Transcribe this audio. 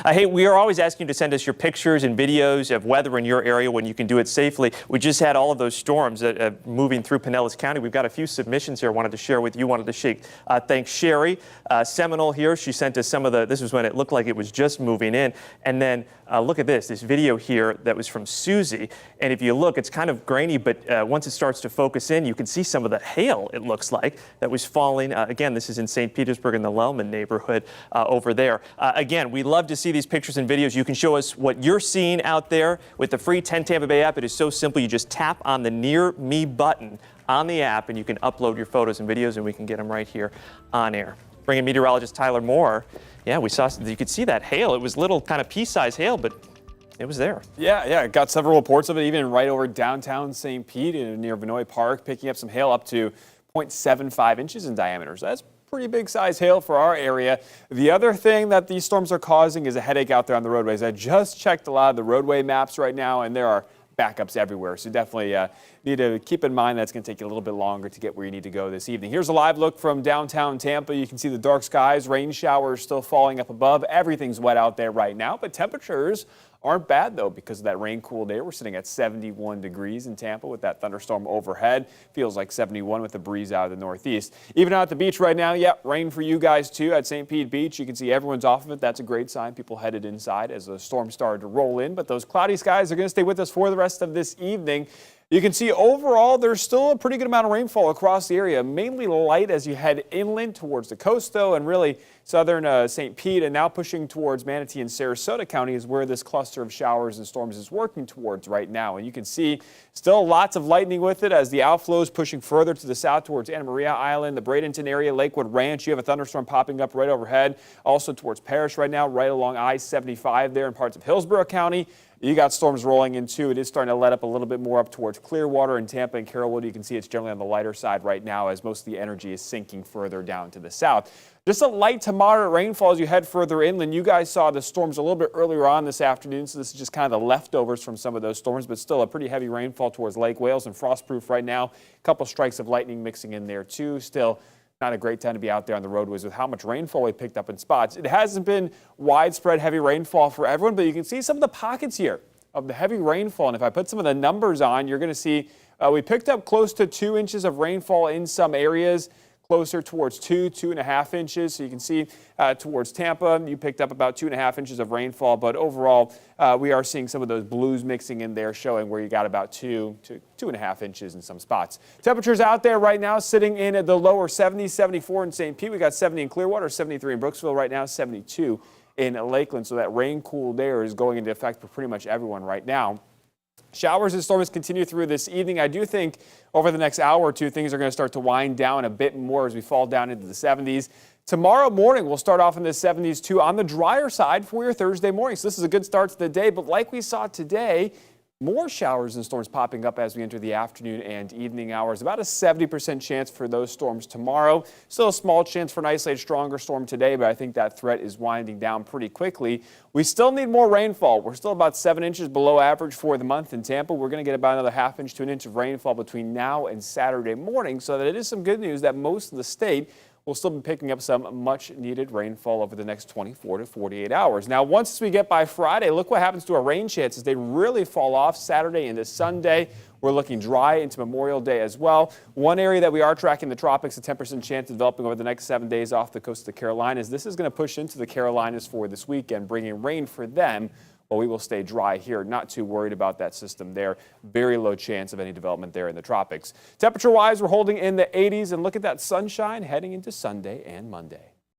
Hey, we are always asking you to send us your pictures and videos of weather in your area when you can do it safely. We just had all of those storms moving through Pinellas County. We've got a few submissions here I wanted to share with you. Wanted to thank Sherry Seminole here. She sent us some of this was when it looked like it was just moving in. And then look at this video here that was from Susie. And if you look, it's kind of grainy, but once it starts to focus in, you can see some of the hail, it looks like, that was falling. Again, this is in St. Petersburg in the Lealman neighborhood over there. Again, we love to see these pictures and videos. You can show us what you're seeing out there with the free 10 Tampa Bay app. It is so simple. You just tap on the Near Me button on the app, and you can upload your photos and videos, and we can get them right here on air. Bringing meteorologist Tyler Moore. Yeah, you could see that hail. It was little kind of pea-sized hail, but it was there. Yeah, got several reports of it, even right over downtown St. Pete near Vinoy Park, picking up some hail up to 0.75 inches in diameter. So that's pretty big size hail for our area. The other thing that these storms are causing is a headache out there on the roadways. I just checked a lot of the roadway maps right now, and there are backups everywhere. So definitely need to keep in mind that's going to take you a little bit longer to get where you need to go this evening. Here's a live look from downtown Tampa. You can see the dark skies, rain showers still falling up above. Everything's wet out there right now, but temperatures aren't bad, though, because of that rain-cooled air. We're sitting at 71 degrees in Tampa with that thunderstorm overhead. Feels like 71 with the breeze out of the northeast. Even out at the beach right now, rain for you guys, too, at St. Pete Beach. You can see everyone's off of it. That's a great sign. People headed inside as the storm started to roll in. But those cloudy skies are going to stay with us for the rest of this evening. You can see overall there's still a pretty good amount of rainfall across the area, mainly light as you head inland towards the coast, though, and really southern St. Pete, and now pushing towards Manatee and Sarasota County is where this cluster of showers and storms is working towards right now. And you can see still lots of lightning with it as the outflows pushing further to the south towards Anna Maria Island, the Bradenton area, Lakewood Ranch. You have a thunderstorm popping up right overhead, also towards Parrish right now, right along I-75 there in parts of Hillsborough County. You got storms rolling in, too. It is starting to let up a little bit more up towards Clearwater and Tampa and Carrollwood. You can see it's generally on the lighter side right now as most of the energy is sinking further down to the south. Just a light to moderate rainfall as you head further inland. You guys saw the storms a little bit earlier on this afternoon, so this is just kind of the leftovers from some of those storms, but still a pretty heavy rainfall towards Lake Wales and frostproof right now. A couple strikes of lightning mixing in there, too. Still not a great time to be out there on the roadways with how much rainfall we picked up in spots. It hasn't been widespread heavy rainfall for everyone, but you can see some of the pockets here of the heavy rainfall. And if I put some of the numbers on, you're going to see we picked up close to 2 inches of rainfall in some areas, closer towards 2.5 inches. So you can see towards Tampa, you picked up about 2.5 inches of rainfall. But overall, we are seeing some of those blues mixing in there, showing where you got about 2 to 2.5 inches in some spots. Temperatures out there right now sitting in at the lower 70s, 74 in St. Pete. We got 70 in Clearwater, 73 in Brooksville right now, 72 in Lakeland. So that rain-cooled air is going into effect for pretty much everyone right now. Showers and storms continue through this evening. I do think over the next hour or two, things are going to start to wind down a bit more as we fall down into the 70s. Tomorrow morning, we'll start off in the 70s, too, on the drier side for your Thursday morning. So this is a good start to the day. But like we saw today, more showers and storms popping up as we enter the afternoon and evening hours. About a 70% chance for those storms tomorrow. Still a small chance for an isolated stronger storm today, but I think that threat is winding down pretty quickly. We still need more rainfall. We're still about 7 inches below average for the month in Tampa. We're going to get about another ½ inch to an inch of rainfall between now and Saturday morning, so that it is some good news that most of the state will still be picking up some much-needed rainfall over the next 24 to 48 hours. Now, once we get by Friday, look what happens to our rain chances. They really fall off Saturday into Sunday. We're looking dry into Memorial Day as well. One area that we are tracking the tropics, a 10% chance of developing over the next 7 days off the coast of the Carolinas. This is going to push into the Carolinas for this weekend, bringing rain for them. Well, we will stay dry here. Not too worried about that system there. Very low chance of any development there in the tropics. Temperature-wise, we're holding in the 80s, and look at that sunshine heading into Sunday and Monday.